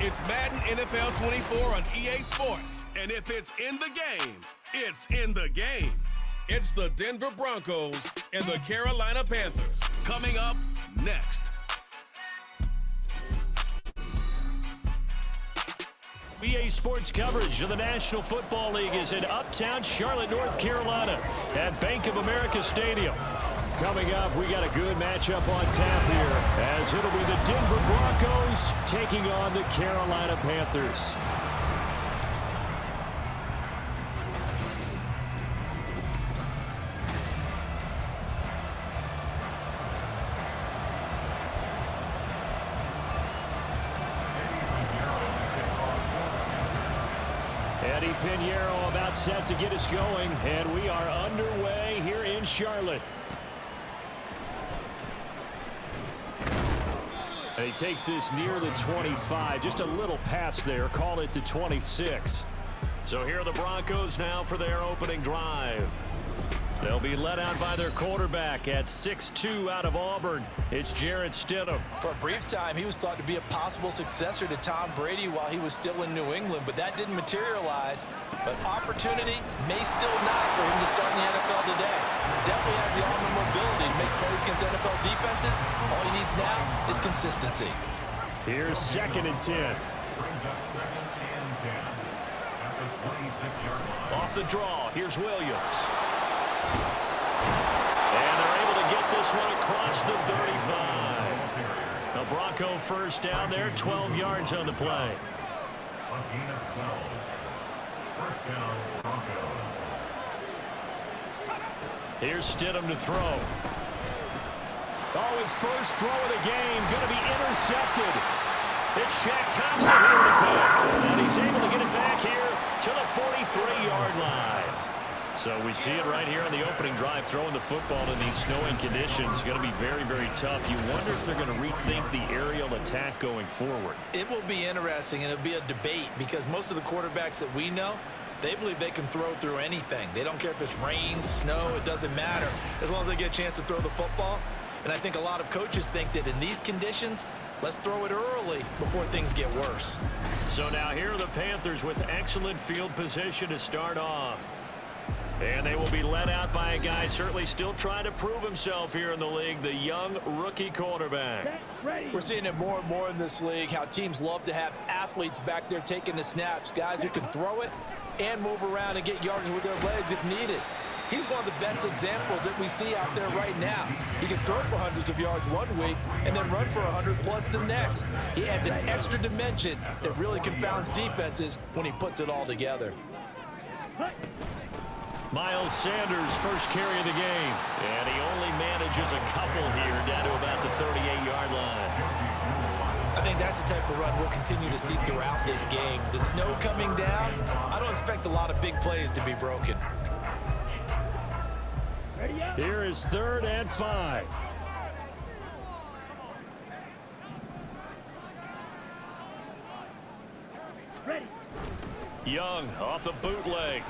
It's Madden NFL 24 on EA Sports. And if it's in the game, it's in the game. It's the Denver Broncos and the Carolina Panthers. Coming up next. EA Sports coverage of the National Football League is in uptown Charlotte, North Carolina at Bank of America Stadium. Coming up, we got a good matchup on tap here as it'll be the Denver Broncos taking on the Carolina Panthers. Pinheiro about set to get us going, and we are underway here in Charlotte. And he takes this near the 25, just a little pass there, call it the 26. So here are the Broncos now for their opening drive. They'll be led out by their quarterback at 6'2" out of Auburn. It's Jarrett Stidham. For a brief time, he was thought to be a possible successor to Tom Brady while he was still in New England, but that didn't materialize. But opportunity may still not for him to start in the NFL today. Definitely has the arm and mobility to make plays against NFL defenses. All he needs now is consistency. Here's 2nd and 10. Off the draw, here's Williams. And they're able to get this one across the 35. The Bronco first down there, 12 yards on the play. Here's Stidham to throw. Oh, his first throw of the game, going to be intercepted. It's Shaq Thompson here to pick. And he's able to get it back here to the 43-yard line. So we see it right here on the opening drive, throwing the football in these snowing conditions. Going to be very, very tough. You wonder if they're going to rethink the aerial attack going forward. It will be interesting, and it'll be a debate because most of the quarterbacks that we know, they believe they can throw through anything. They don't care if it's rain, snow, it doesn't matter, as long as they get a chance to throw the football. And I think a lot of coaches think that in these conditions, let's throw it early before things get worse. So now here are the Panthers with excellent field position to start off. And they will be led out by a guy certainly still trying to prove himself here in the league, the young rookie quarterback. We're seeing it more and more in this league, how teams love to have athletes back there taking the snaps, guys who can throw it and move around and get yards with their legs if needed. He's one of the best examples that we see out there right now. He can throw for hundreds of yards one week and then run for 100+ the next. He adds an extra dimension that really confounds defenses when he puts it all together. Miles Sanders, first carry of the game. And he only manages a couple here down to about the 38-yard line. I think that's the type of run we'll continue to see throughout this game. The snow coming down, I don't expect a lot of big plays to be broken. Here is 3rd and 5. Young off the bootleg.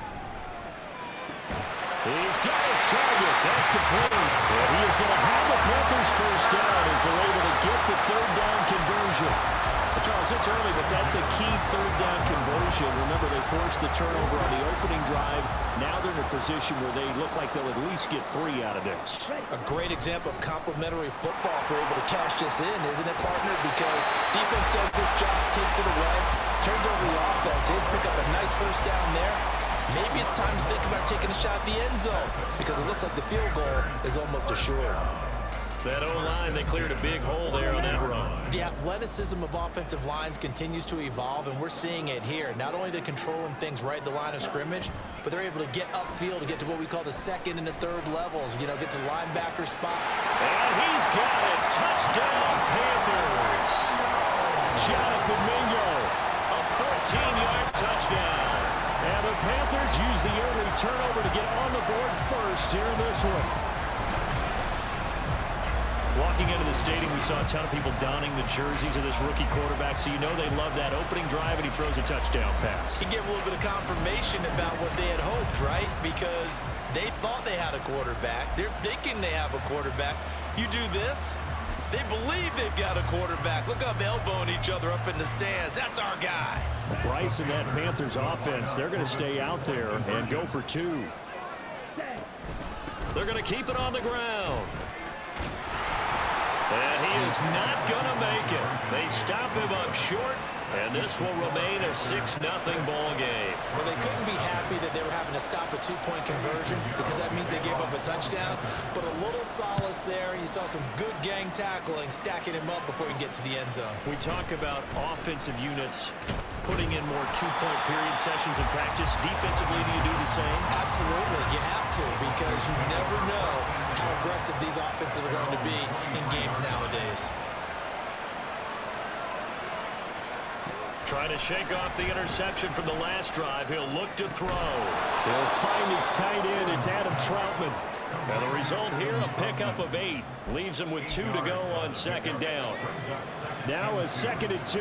He's got his target. That's complete. And he is going to have the Panthers first down as they're able to get the 3rd down conversion. Charles, it's early, but that's a key 3rd down conversion. Remember, they forced the turnover on the opening drive. Now they're in a position where they look like they'll at least get 3 out of this. A great example of complementary football if they're able to cash this in, isn't it, partner? Because defense does this job, takes it away, turns over the offense. Here's pick up a nice first down there. Maybe it's time to think about taking a shot at the end zone because it looks like the field goal is almost assured. That O-line, they cleared a big hole there on that run. The athleticism of offensive lines continues to evolve, and we're seeing it here. Not only are they controlling things right at the line of scrimmage, but they're able to get upfield to get to what we call the 2nd and the 3rd levels, you know, get to linebacker spot. And he's got it. Touchdown, Panthers. Jonathan Mingo, a 14-yard touchdown. And the Panthers use the early turnover to get on the board first here in this one. Walking into the stadium, we saw a ton of people donning the jerseys of this rookie quarterback, so you know they love that opening drive, and he throws a touchdown pass. He gave a little bit of confirmation about what they had hoped, right? Because they thought they had a quarterback. They're thinking they have a quarterback. You do this, They believe they've got a quarterback. Look up, elbowing each other up in the stands. That's our guy. Bryce and that Panthers offense, they're going to stay out there and go for two. They're going to keep it on the ground. And he is not going to make it. They stop him up short, and this will remain a 6-0 ball game. Well, they couldn't be happy that they were having to stop a two-point conversion because that means they gave up a touchdown. But a little solace there, and you saw some good gang tackling, stacking him up before he can get to the end zone. We talk about offensive units putting in more two-point period sessions in practice. Defensively, do you do the same? Absolutely. You have to because you never know how aggressive these offenses are going to be in games nowadays. Trying to shake off the interception from the last drive. He'll look to throw. He'll find his tight end. It's Adam Troutman. Now the result here, a pickup of 8. Leaves him with 2 to go on second down. Now a 2nd and 2.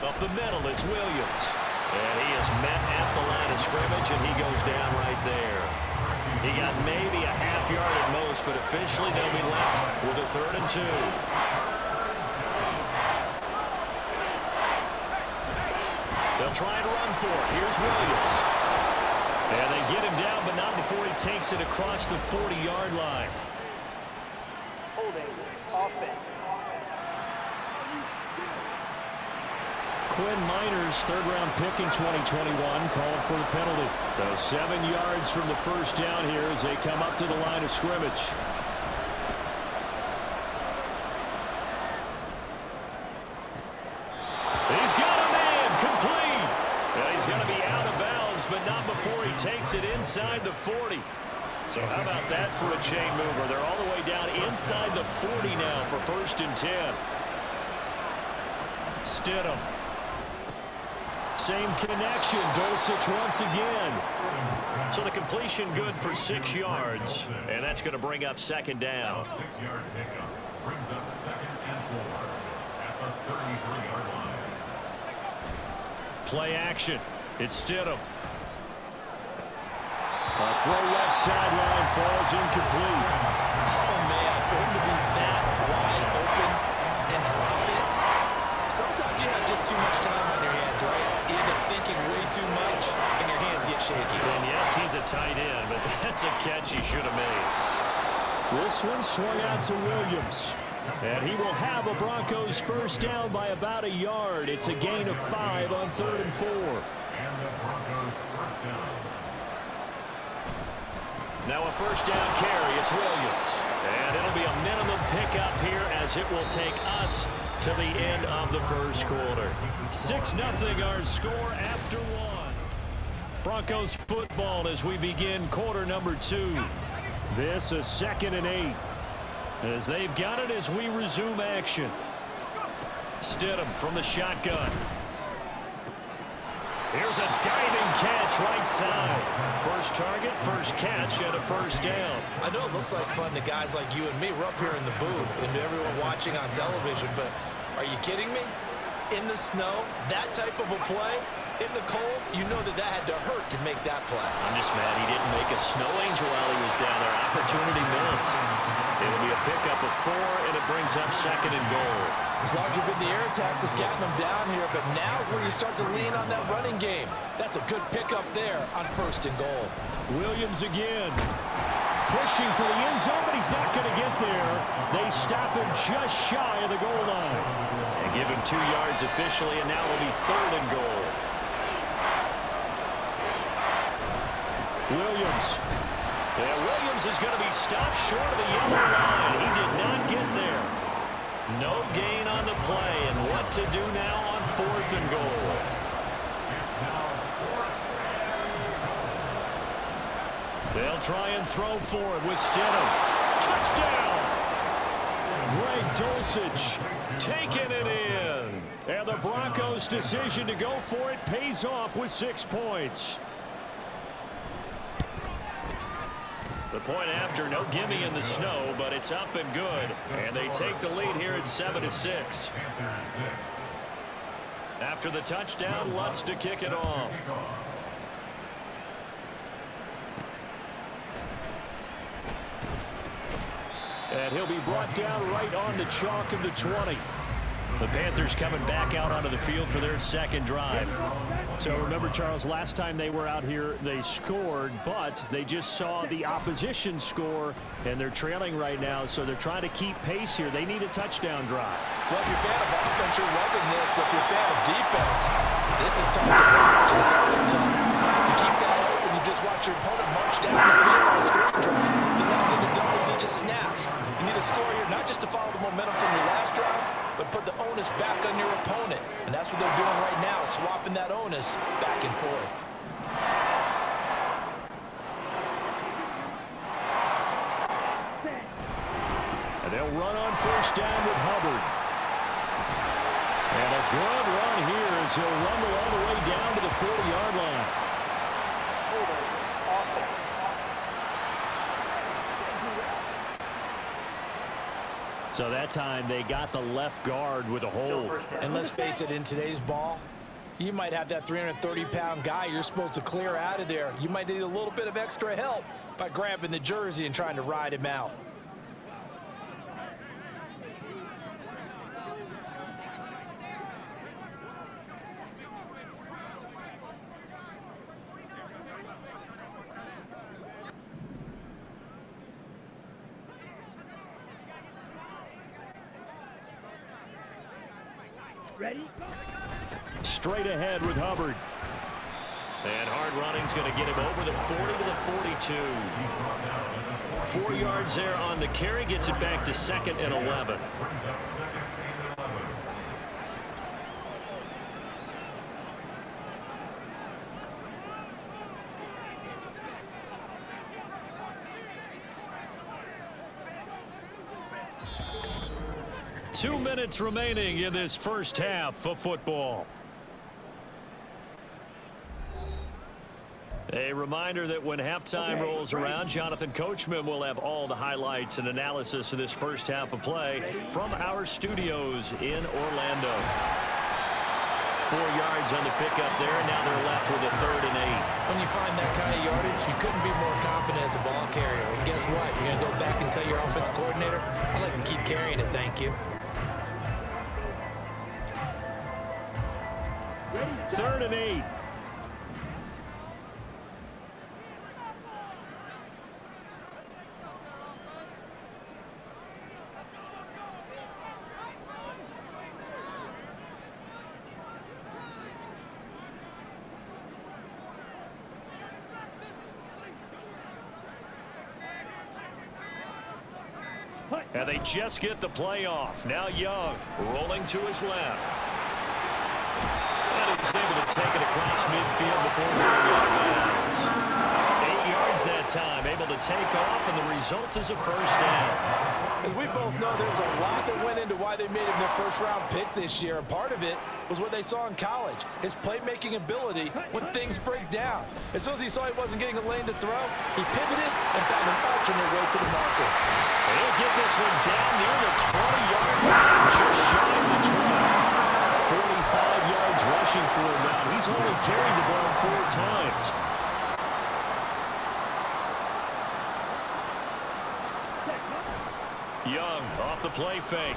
Up the middle, it's Williams. And he is met at the line of scrimmage, and he goes down right there. He got maybe a half yard at most, but officially they'll be left with a 3rd and 2. They'll try and run for it. Here's Williams. And they get him down, but not before he takes it across the 40-yard line. Holding offense. Quinn Miners, 3rd-round pick in 2021, called for the penalty. So 7 yards from the first down here as they come up to the line of scrimmage. He's got a man, complete. And he's going to be out of bounds, but not before he takes it inside the 40. So how about that for a chain mover? They're all the way down inside the 40 now for 1st and 10. Stidham. Same connection, Dulcich once again. So the completion good for 6 yards, and that's going to bring up 2nd down. 6-yard pickup brings up 2nd and 4 at the 33-yard line. Play action. It's Stidham. A throw left sideline falls incomplete. Oh, man, for him to be that wide open and drop it. Sometimes you have just too much time on your hands, right? You end up thinking way too much, and your hands get shaky. And yes, he's a tight end, but that's a catch he should have made. This one swung out to Williams. And he will have a Broncos 1st down by about a yard. It's a gain of 5 on 3rd and 4. And the Broncos 1st down. Now a 1st down carry. It's Williams. And it'll be a minimum pickup here as it will take us to the end of the 1st quarter. 6-0 our score after 1. Broncos football as we begin quarter number 2. This a 2nd and 8. As they've got it as we resume action. Stidham from the shotgun. Here's a diving catch right side. First target, first catch, and a 1st down. I know it looks like fun to guys like you and me. We're up here in the booth and to everyone watching on television, but are you kidding me? In the snow, that type of a play, in the cold, you know that had to hurt to make that play. I'm just mad he didn't make a snow angel while he was down there. Opportunity missed. It'll be a pickup of 4, and it brings up 2nd and goal. As larger been the air attack that's gotten them down here, but now is where you start to lean on that running game. That's a good pickup there on 1st and goal. Williams again. Pushing for the end zone, but he's not going to get there. They stop him just shy of the goal line. They give him 2 yards officially, and now it'll be 3rd and goal. Williams. Yeah, Williams is going to be stopped short of the yellow line. He did not get there. No gain on the play, and what to do now on 4th and goal. They'll try and throw for it with Stidham. Touchdown! Greg Dulcich taking it in. And the Broncos' decision to go for it pays off with 6 points. The point after, no gimme in the snow, but it's up and good. And they take the lead here at 7-6. After the touchdown, Lutz to kick it off. And he'll be brought down right on the chalk of the 20. The Panthers coming back out onto the field for their second drive. So remember, Charles, last time they were out here, they scored, but they just saw the opposition score, and they're trailing right now, so they're trying to keep pace here. They need a touchdown drive. Well, if you're a fan of offense, you're loving this, but if you're a fan of defense, this is tough to watch, and it's also tough to keep that open. You just watch your opponent march down the field on a scoring drive. They lost into double-digit snaps. You need a score here, not just to follow the momentum from your last drive, but put the onus back on your opponent. And that's what they're doing right now, swapping that onus back and forth. And they'll run on first down with Hubbard. And a good run here as he'll rumble all the way down to the 40-yard line. Holding. Offense. So that time they got the left guard with a hold. And let's face it, in today's ball, you might have that 330-pound guy you're supposed to clear out of there. You might need a little bit of extra help by grabbing the jersey and trying to ride him out. Ready? Straight ahead with Hubbard. And hard running's going to get him over the 40 to the 42. 4 yards there on the carry, gets it back to 2nd and 11. 2 minutes remaining in this first half of football. A reminder that when halftime rolls around, Jonathan Coachman will have all the highlights and analysis of this first half of play from our studios in Orlando. 4 yards on the pickup there, and now they're left with a 3rd and 8. When you find that kind of yardage, you couldn't be more confident as a ball carrier. And guess what? You're going to go back and tell your offensive coordinator, I'd like to keep carrying it, thank you. 3rd and 8. And they just get the play off. Now Young rolling to his left. And he's able to take it across midfield before going out of bounds. 8 yards that time, able to take off, and the result is a first down. As we both know, there was a lot that went into why they made him their first-round pick this year, and part of it was what they saw in college, his playmaking ability when things break down. As soon as he saw he wasn't getting a lane to throw, he pivoted and found an alternate way to the market. He'll get this one down near the 20-yard line, just shy of the 20. 45 yards rushing for him now. He's only carried the ball 4 times. Young off the play fake.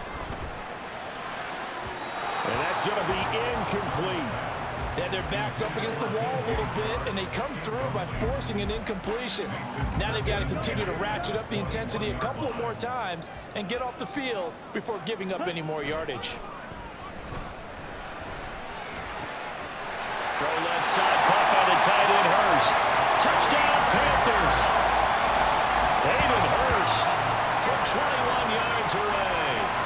And that's going to be incomplete. They had their backs up against the wall a little bit, and they come through by forcing an incompletion. Now they've got to continue to ratchet up the intensity a couple of more times and get off the field before giving up any more yardage. Throw left side, caught by the tight end Hurst. Touchdown Panthers. Hayden Hurst from 21 yards away.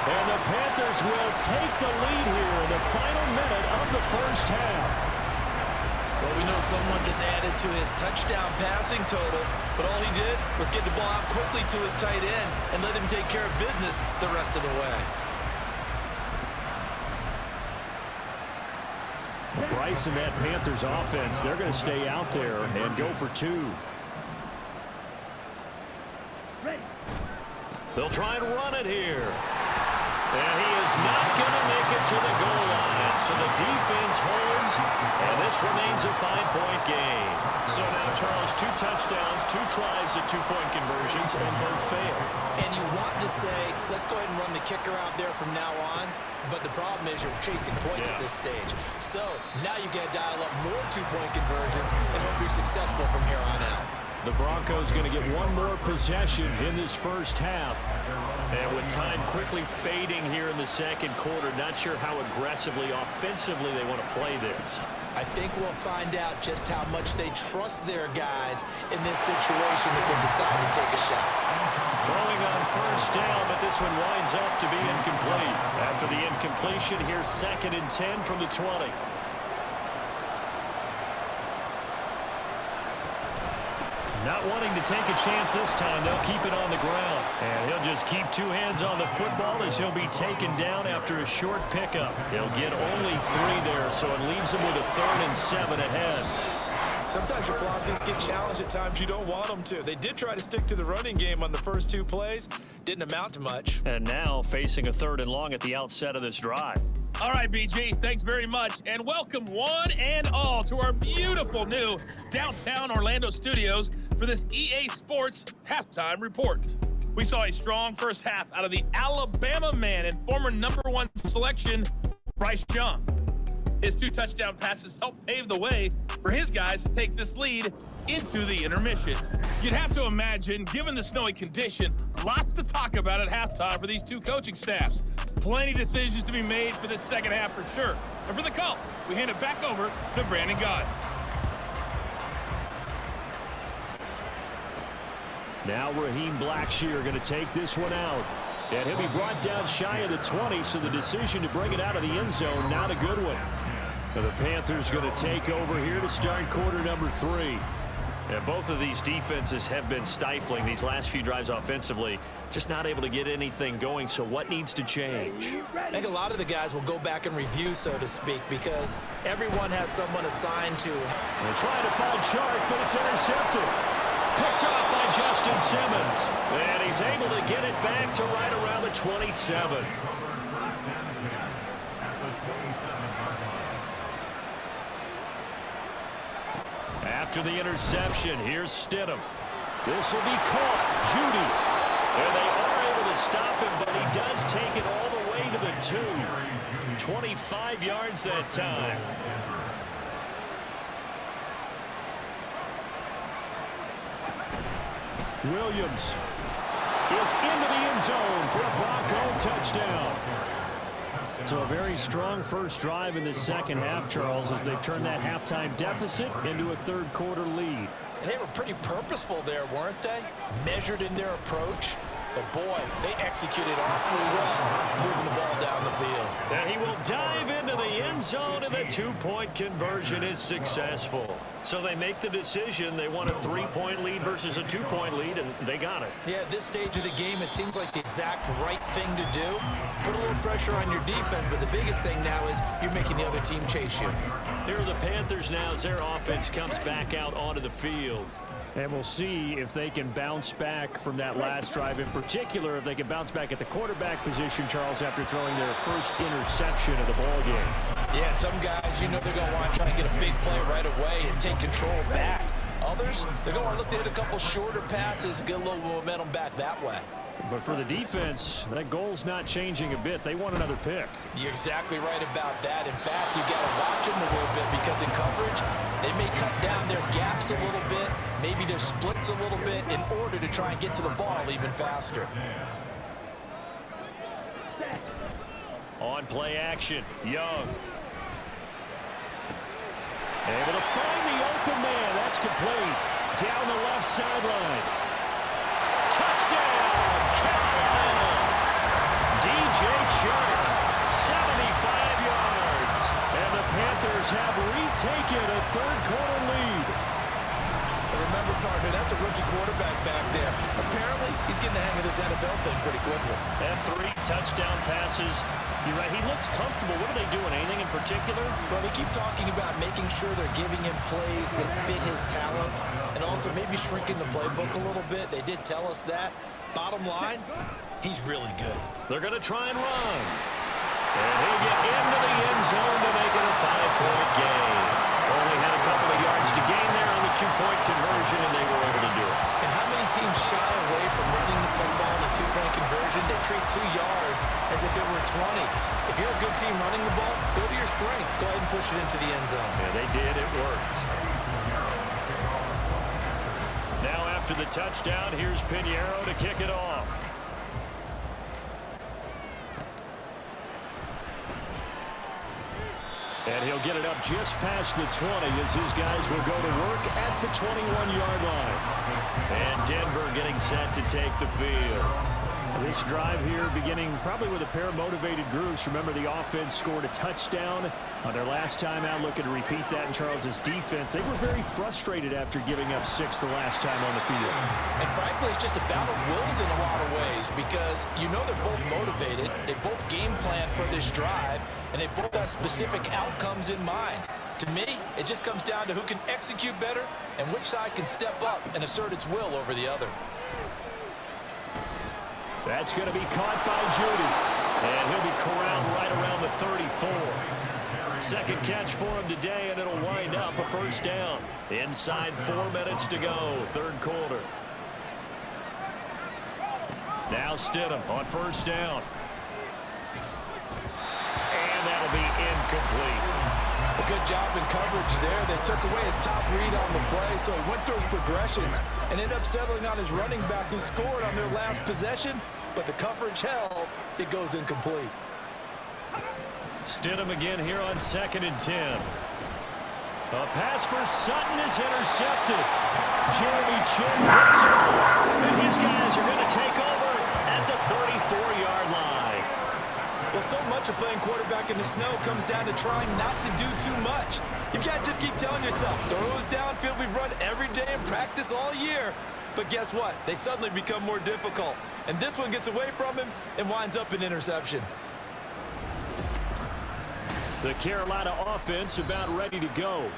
And the Panthers will take the lead here in the final minute of the first half. Well, we know someone just added to his touchdown passing total, but all he did was get the ball out quickly to his tight end and let him take care of business the rest of the way. Bryce and that Panthers offense, they're going to stay out there and go for 2. They'll try and run it here. And he is not going to make it to the goal line. So the defense holds, and this remains a 5-point game. So now, Charles, 2 touchdowns, 2 tries at 2-point conversions, and both failed. And you want to say, let's go ahead and run the kicker out there from now on. But the problem is you're chasing points at this stage. So now you got to dial up more 2-point conversions and hope you're successful from here on out. The Broncos going to get one more possession in this first half. And with time quickly fading here in the second quarter, not sure how aggressively, offensively they want to play this. I think we'll find out just how much they trust their guys in this situation if they decide to take a shot. Throwing on first down, but this one winds up to be incomplete. After the incompletion, here's 2nd and 10 from the 20. Not wanting to take a chance this time, they'll keep it on the ground. And he'll just keep 2 hands on the football as he'll be taken down after a short pickup. He'll get only 3 there, so it leaves him with a 3rd and 7 ahead. Sometimes your philosophies get challenged at times you don't want them to. They did try to stick to the running game on the first 2 plays. Didn't amount to much. And now facing a 3rd and long at the outset of this drive. All right, BG, thanks very much. And welcome one and all to our beautiful new downtown Orlando studios for this EA Sports Halftime Report. We saw a strong first half out of the Alabama man and former #1 selection, Bryce Young. His 2 touchdown passes helped pave the way for his guys to take this lead into the intermission. You'd have to imagine, given the snowy condition, lots to talk about at halftime for these 2 coaching staffs. Plenty of decisions to be made for this second half for sure. And for the call, we hand it back over to Brandon Gott. Now Raheem Blackshear going to take this one out. And he'll be brought down shy of the 20, so the decision to bring it out of the end zone, not a good one. And the Panthers going to take over here to start quarter number 3. And both of these defenses have been stifling these last few drives offensively. Just not able to get anything going, so what needs to change? I think a lot of the guys will go back and review, so to speak, because everyone has someone assigned to. They're trying to find Chark, but it's intercepted. Picked off by Justin Simmons. And he's able to get it back to right around the 27. After the interception, here's Stidham. This will be caught. Judy. And they are able to stop him, but he does take it all the way to the 2. 25 yards that time. Williams is into the end zone for a Bronco touchdown. So a very strong first drive in the second half, Charles, as they've turned that halftime deficit into a 3rd quarter lead. And they were pretty purposeful there, weren't they? Measured in their approach. But, boy, they executed awfully well, moving the ball down the field. And he will dive into the end zone, and the 2-point conversion is successful. So they make the decision. They want a 3-point lead versus a 2-point lead, and they got it. Yeah, at this stage of the game, it seems like the exact right thing to do. Put a little pressure on your defense, but the biggest thing now is you're making the other team chase you. Here are the Panthers now as their offense comes back out onto the field. And we'll see if they can bounce back from that last drive, in particular, if they can bounce back at the quarterback position, Charles, after throwing their first interception of the ball game. Yeah, some guys, you know they're going to want to try and get a big play right away and take control back. Others, they're going to look to hit a couple shorter passes and get a little momentum back that way. But for the defense, that goal's not changing a bit. They want another pick. You're exactly right about that. In fact, you got to watch them a little bit because in coverage, they may cut down their gaps a little bit, maybe their splits a little bit in order to try and get to the ball even faster. On play action, Young. Able to find the open man. That's complete. Down the left sideline. Touchdown, Carolina. DJ Chark, 75 yards. And the Panthers have retaken a 3rd quarter lead. Remember, partner, that's a rookie quarterback back there. Apparently, he's getting the hang of this NFL thing pretty quickly. And 3 touchdown passes. You're right, he looks comfortable. What are they doing? Anything in particular? Well, they keep talking about making sure they're giving him plays that fit his talents and also maybe shrinking the playbook a little bit. They did tell us that. Bottom line, he's really good. They're going to try and run. And he'll get into the end zone to make it a 5-point game. Only had a couple of yards to gain there on the 2-point conversion, and they were able to do it. And how many teams shy away from running the football in a 2-point conversion? They treat 2 yards as if it were 20. If you're a good team running the ball, go to your strength. Go ahead and push it into the end zone. Yeah, they did. It worked. Now after the touchdown, here's Pinheiro to kick it off. And he'll get it up just past the 20 as his guys will go to work at the 21-yard line. And Denver getting set to take the field. This drive here beginning probably with a pair of motivated groups. Remember, the offense scored a touchdown on their last time out, looking to repeat that in Charles's defense. They were very frustrated after giving up 6 the last time on the field. And frankly, it's just a battle of wills in a lot of ways because you know they're both motivated. They both game plan for this drive, and they both have specific outcomes in mind. To me, it just comes down to who can execute better and which side can step up and assert its will over the other. That's going to be caught by Judy. And he'll be corralled right around the 34. Second catch for him today, and it'll wind up a first down. Inside 4 minutes to go, third quarter. Now Stidham on first down. And that'll be incomplete. A good job in coverage there. They took away his top read on the play, so he went through his progressions and ended up settling on his running back who scored on their last possession, but the coverage held. It goes incomplete. Stidham again here on 2nd and 10. A pass for Sutton is intercepted. Jeremy Chin picks it up, and his guys are going to take over at the 34-yard line. Well, so much of playing quarterback in the snow comes down to trying not to do too much. You've got to just keep telling yourself, throws downfield we've run every day in practice all year. But guess what? They suddenly become more difficult. And this one gets away from him and winds up an interception. The Carolina offense about ready to go.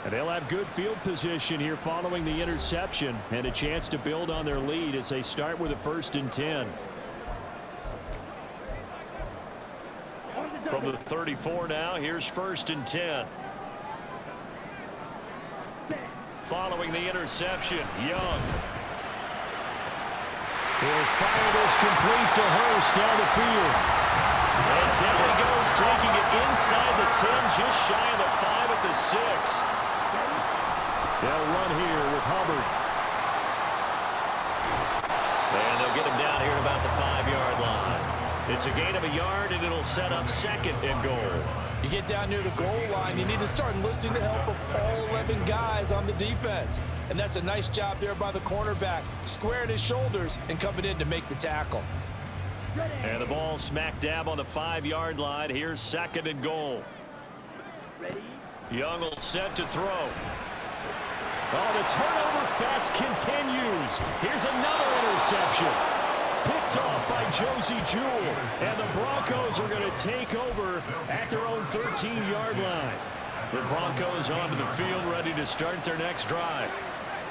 And they'll have good field position here following the interception and a chance to build on their lead as they start with a 1st and 10. From the 34 now, here's 1st and 10. Following the interception, Young. He'll fire this complete to Hurst down the field. And down he goes, taking it inside the 10, just shy of the 5 at the 6. They'll run here with Hubbard. And they'll get him down here at about the 5-yard line. It's a gain of a yard, and it'll set up 2nd and goal. You get down near the goal line, you need to start enlisting the help of all 11 guys on the defense. And that's a nice job there by the cornerback, squaring his shoulders and coming in to make the tackle. And the ball smack dab on the 5-yard line. Here's 2nd and goal. Young will set to throw. Oh, the turnover fest continues. Here's another interception. Picked off by Josie Jewell. And the Broncos are going to take over at their own 13-yard line. The Broncos onto the field ready to start their next drive.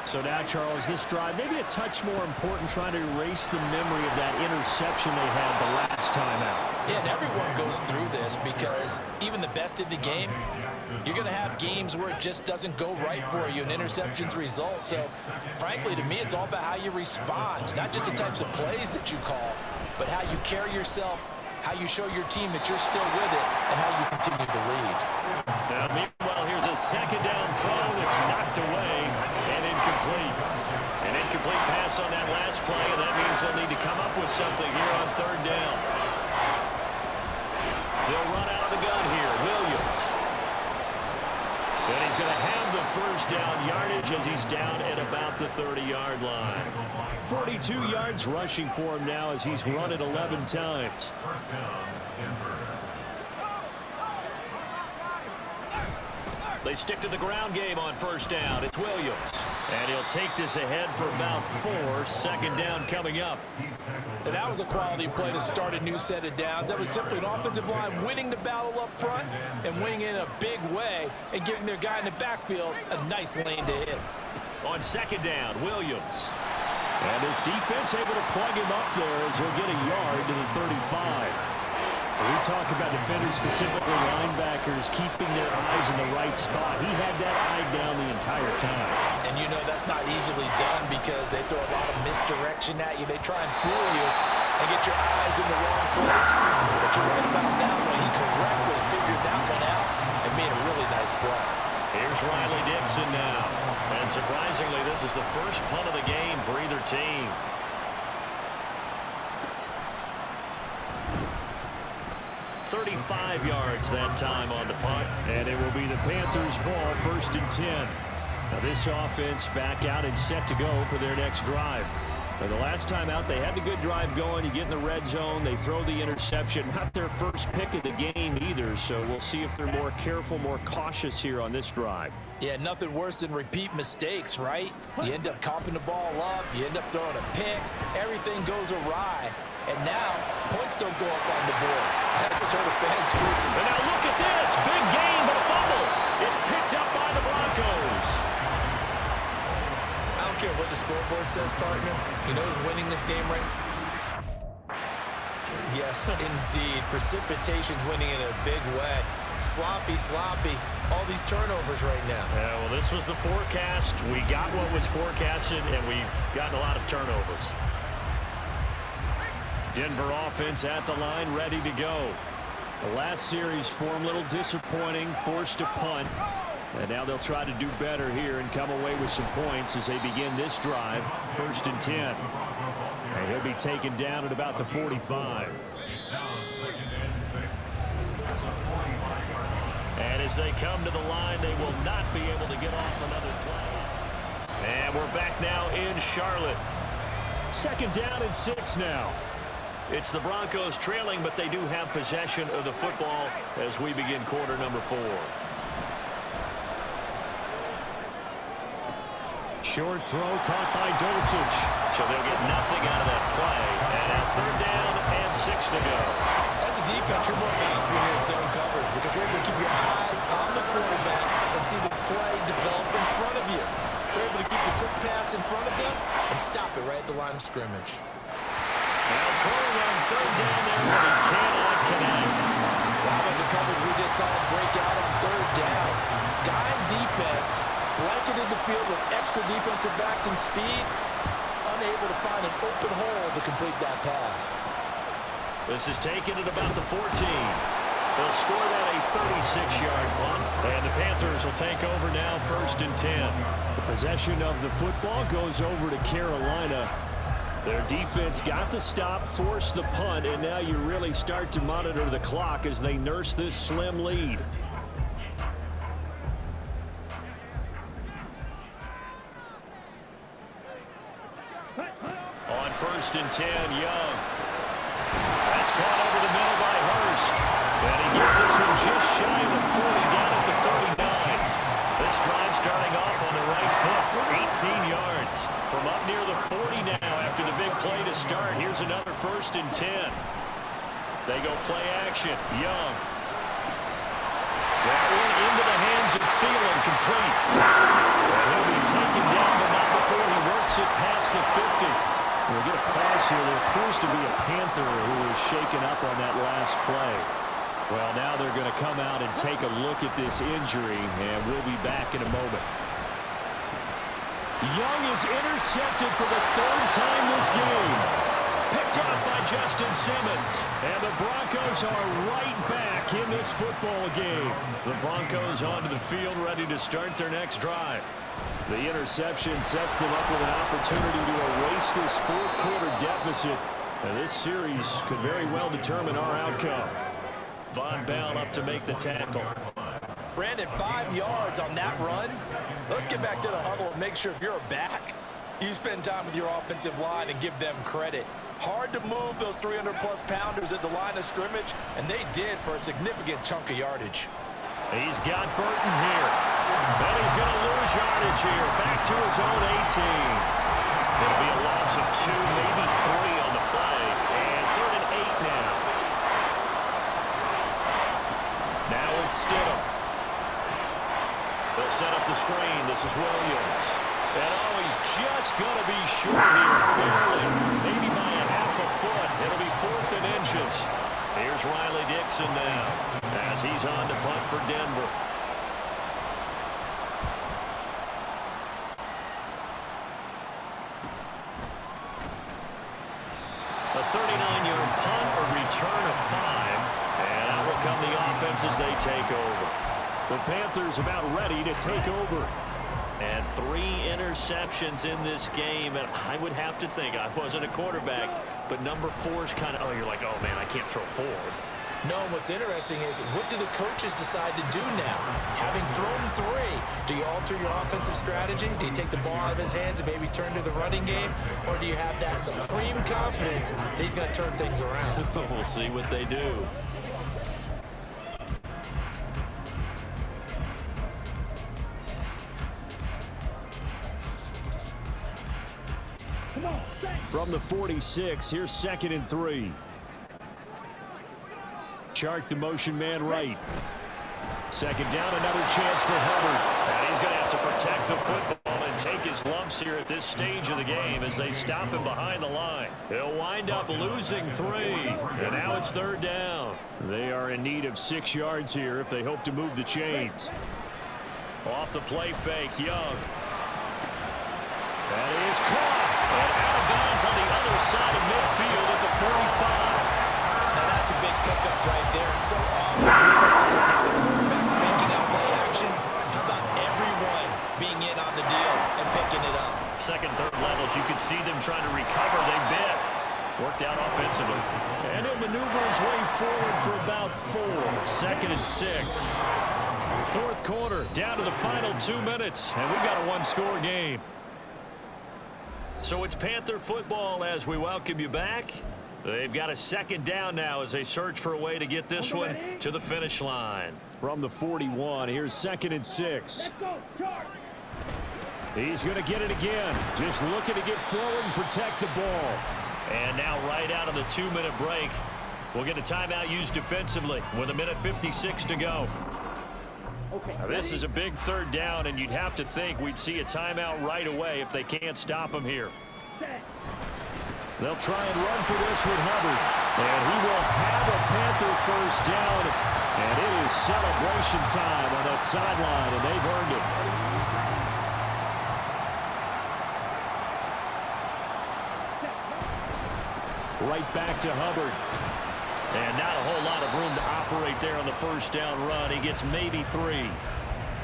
So now, Charles, this drive maybe a touch more important, trying to erase the memory of that interception they had the last time out. Yeah, and everyone goes through this because even the best in the game, you're going to have games where it just doesn't go right for you, and interceptions result. So, frankly, to me, it's all about how you respond, not just the types of plays that you call, but how you carry yourself, how you show your team that you're still with it, and how you continue to lead. Now, meanwhile, here's a 2nd down throw that's knocked away and incomplete. An incomplete pass on that last play, and that means they'll need to come up with something here on 3rd down. They'll run out of the gun here. Williams. And he's going to have the 1st down yardage as he's down at about the 30-yard line. 42 yards rushing for him now as he's run it 11 times. They stick to the ground game on 1st down. It's Williams. And he'll take this ahead for about 4. 2nd down coming up. And that was a quality play to start a new set of downs. That was simply an offensive line winning the battle up front and winning in a big way and giving their guy in the backfield a nice lane to hit. On 2nd down, Williams. And this defense able to plug him up there as he'll get a yard to the 35. We talk about defenders, specifically linebackers, keeping their eyes in the right spot. He had that eye down the entire time. And you know that's not easily done because they throw a lot of misdirection at you. They try and fool you and get your eyes in the wrong place. But you're right about that one. He correctly figured that one out and made a really nice play. Here's Riley Dixon now. And surprisingly, this is the first punt of the game for either team. .35 yards that time on the punt. And it will be the Panthers' ball, 1st and 10. Now this offense back out and set to go for their next drive. Now the last time out, they had the good drive going. You get in the red zone, they throw the interception. Not their first pick of the game either, so we'll see if they're more careful, more cautious here on this drive. Yeah, nothing worse than repeat mistakes, right? You end up copping the ball up, you end up throwing a pick, everything goes awry. And now, points don't go up on the board. I just heard a fan screaming. And now look at this. Big game, but a fumble. It's picked up by the Broncos. I don't care what the scoreboard says, partner. You know who's winning this game right now? Yes, indeed. Precipitation's winning in a big way. Sloppy, sloppy. All these turnovers right now. Yeah, well, this was the forecast. We got what was forecasted, and we've gotten a lot of turnovers. Denver offense at the line, ready to go. The last series form a little disappointing, forced a punt. And now they'll try to do better here and come away with some points as they begin this drive, 1st and 10. And he'll be taken down at about the 45. And as they come to the line, they will not be able to get off another play. And we're back now in Charlotte. 2nd down and 6 now. It's the Broncos trailing, but they do have possession of the football as we begin quarter number 4. Short throw caught by Dulcich. So they'll get nothing out of that play. And at 3rd down and 6 to go. As a defense, you're more balanced when you're in zone coverage because you're able to keep your eyes on the quarterback and see the play develop in front of you. You're able to keep the quick pass in front of them and stop it right at the line of scrimmage. Now throwing on 3rd down there, but he cannot connect. Wow, in the coverage, we just saw him break out on 3rd down. Dime defense, blanketed the field with extra defensive backs and speed, unable to find an open hole to complete that pass. This is taken at about the 14. They'll score that a 36-yard punt. And the Panthers will take over now, 1st and 10. The possession of the football goes over to Carolina. Their defense got the stop, forced the punt, and now you really start to monitor the clock as they nurse this slim lead. On 1st and 10, Young. That's caught over the middle by Hurst. And he gets this one just shy of the 40, down at the 39. This drive starting off on the right foot, 18 yards. From up near the 40 now after the big play to start. Here's another 1st and 10. They go play action. Young. That one into the hands of Thielen, complete. And he'll be taken down, but not before he works it past the 50. We'll get a pause here. There appears to be a Panther who is shaken up on that last play. Well, now they're going to come out and take a look at this injury, and we'll be back in a moment. Young is intercepted for the 3rd time this game. Picked up by Justin Simmons. And the Broncos are right back in this football game. The Broncos onto the field ready to start their next drive. The interception sets them up with an opportunity to erase this 4th quarter deficit. And this series could very well determine our outcome. Von Bell up to make the tackle. Brandon, 5 yards on that run. Let's get back to the huddle and make sure if you're a back, you spend time with your offensive line and give them credit. Hard to move those 300-plus pounders at the line of scrimmage, and they did for a significant chunk of yardage. He's got Burton here. And he's going to lose yardage here. Back to his own 18. It'll be a loss of 2, maybe 3 on the play. And 3rd and 8 now. Now it's Stidham. They'll set up the screen. This is Williams. And oh, he's just going to be short here, barely, maybe by a half a foot. It'll be 4th and inches. Here's Riley Dixon now as he's on to punt for Denver. A 39-yard punt, a return of 5, and out will come the offense as they take over. The Panthers about ready to take over. And 3 interceptions in this game, and I would have to think, I wasn't a quarterback, but number 4 is kind of, oh, you're like, oh, man, I can't throw forward. No, what's interesting is what do the coaches decide to do now? Having thrown 3, do you alter your offensive strategy? Do you take the ball out of his hands and maybe turn to the running game? Or do you have that supreme confidence that he's going to turn things around? We'll see what they do. From the 46, here's 2nd and 3. Chart the motion man right. 2nd down, another chance for Hubbard. And he's going to have to protect the football and take his lumps here at this stage of the game as they stop him behind the line. He'll wind up losing 3. And now it's 3rd down. They are in need of 6 yards here if they hope to move the chains. Off the play fake, Young. That is caught. And out of bounds on the other side of midfield at the 45. Now that's a big pickup right there. And so often we focus on how the quarterback's faking out play action. How about everyone being in on the deal and picking it up? 2nd, 3rd levels, you could see them trying to recover. They bit. Worked out offensively. And he'll maneuver his way forward for about 4. 2nd and 6. 4th quarter, down to the final 2 minutes. And we've got a 1-score game. So it's Panther football as we welcome you back. They've got a 2nd down now as they search for a way to get this one to the finish line. From the 41, here's 2nd and 6. He's going to get it again. Just looking to get forward and protect the ball. And now right out of the 2-minute break, we'll get a timeout used defensively with 1:56 to go. Now, this is a big 3rd down, and you'd have to think we'd see a timeout right away if they can't stop him here. They'll try and run for this with Hubbard. And he will have a Panther 1st down. And it is celebration time on that sideline, and they've earned it. Right back to Hubbard. And not a whole lot of room to operate there on the 1st down run. He gets maybe 3.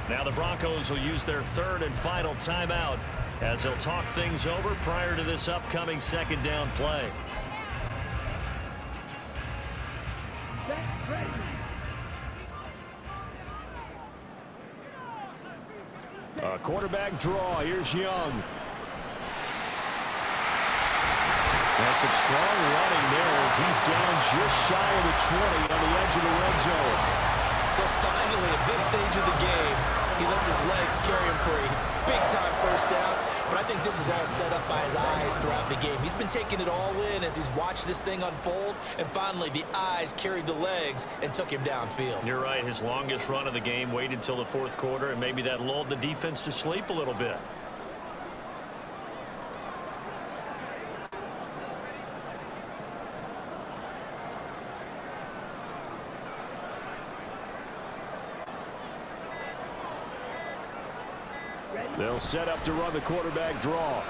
Now the Broncos will use their 3rd and final timeout as they'll talk things over prior to this upcoming 2nd down play. A quarterback draw. Here's Young. And some strong running there as he's down just shy of the 20 on the edge of the red zone. So finally, at this stage of the game, he lets his legs carry him for a big-time 1st down. But I think this is all set up by his eyes throughout the game. He's been taking it all in as he's watched this thing unfold. And finally, the eyes carried the legs and took him downfield. You're right. His longest run of the game waited until the 4th quarter, and maybe that lulled the defense to sleep a little bit. They'll set up to run the quarterback draw.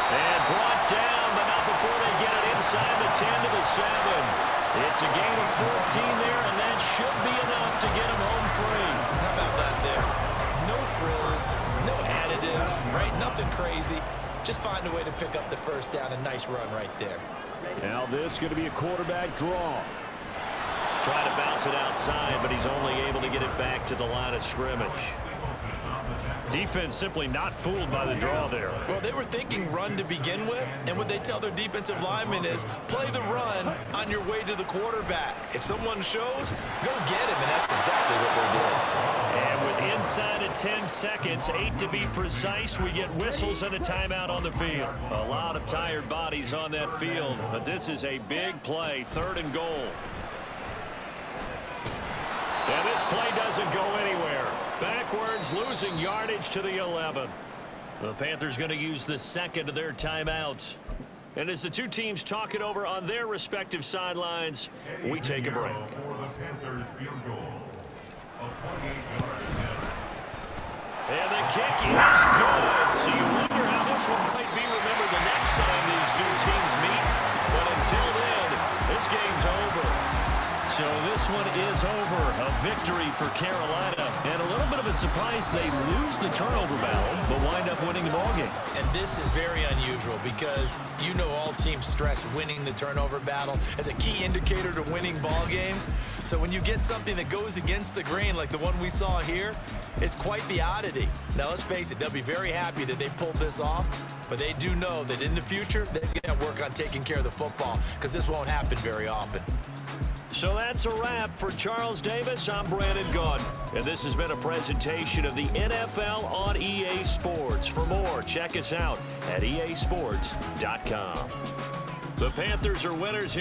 And brought down, but not before they get it inside the 10 to the 7. It's a gain of 14 there, and that should be enough to get him home free. How about that there? No frills, no additives, right? Nothing crazy. Just find a way to pick up the 1st down. A nice run right there. Now this is going to be a quarterback draw. Trying to bounce it outside, but he's only able to get it back to the line of scrimmage. Defense simply not fooled by the draw there. Well, they were thinking run to begin with, and what they tell their defensive linemen is play the run on your way to the quarterback. If someone shows, go get him, and that's exactly what they did. And with inside of 10 seconds, 8 to be precise, we get whistles and a timeout on the field. A lot of tired bodies on that field, but this is a big play, 3rd and goal. And this play doesn't go anywhere. Backwards, losing yardage to the 11. The Panthers going to use the second of their timeouts. And as the two teams talk it over on their respective sidelines, we take a break. For the Panthers field goal of 28-yard attempt. And the kick is good. So you wonder how this one might be remembered the next time these two teams meet. But until then, this game's over. So this one is over. A victory for Carolina. And a little bit of a surprise, they lose the turnover battle, but wind up winning the ballgame. And this is very unusual because you know all teams stress winning the turnover battle as a key indicator to winning ball games. So when you get something that goes against the grain like the one we saw here, it's quite the oddity. Now let's face it, they'll be very happy that they pulled this off, but they do know that in the future, they've got to work on taking care of the football because this won't happen very often. So that's a wrap for Charles Davis. I'm Brandon Gaudin, and this has been a presentation of the NFL on EA Sports. For more, check us out at easports.com. The Panthers are winners here.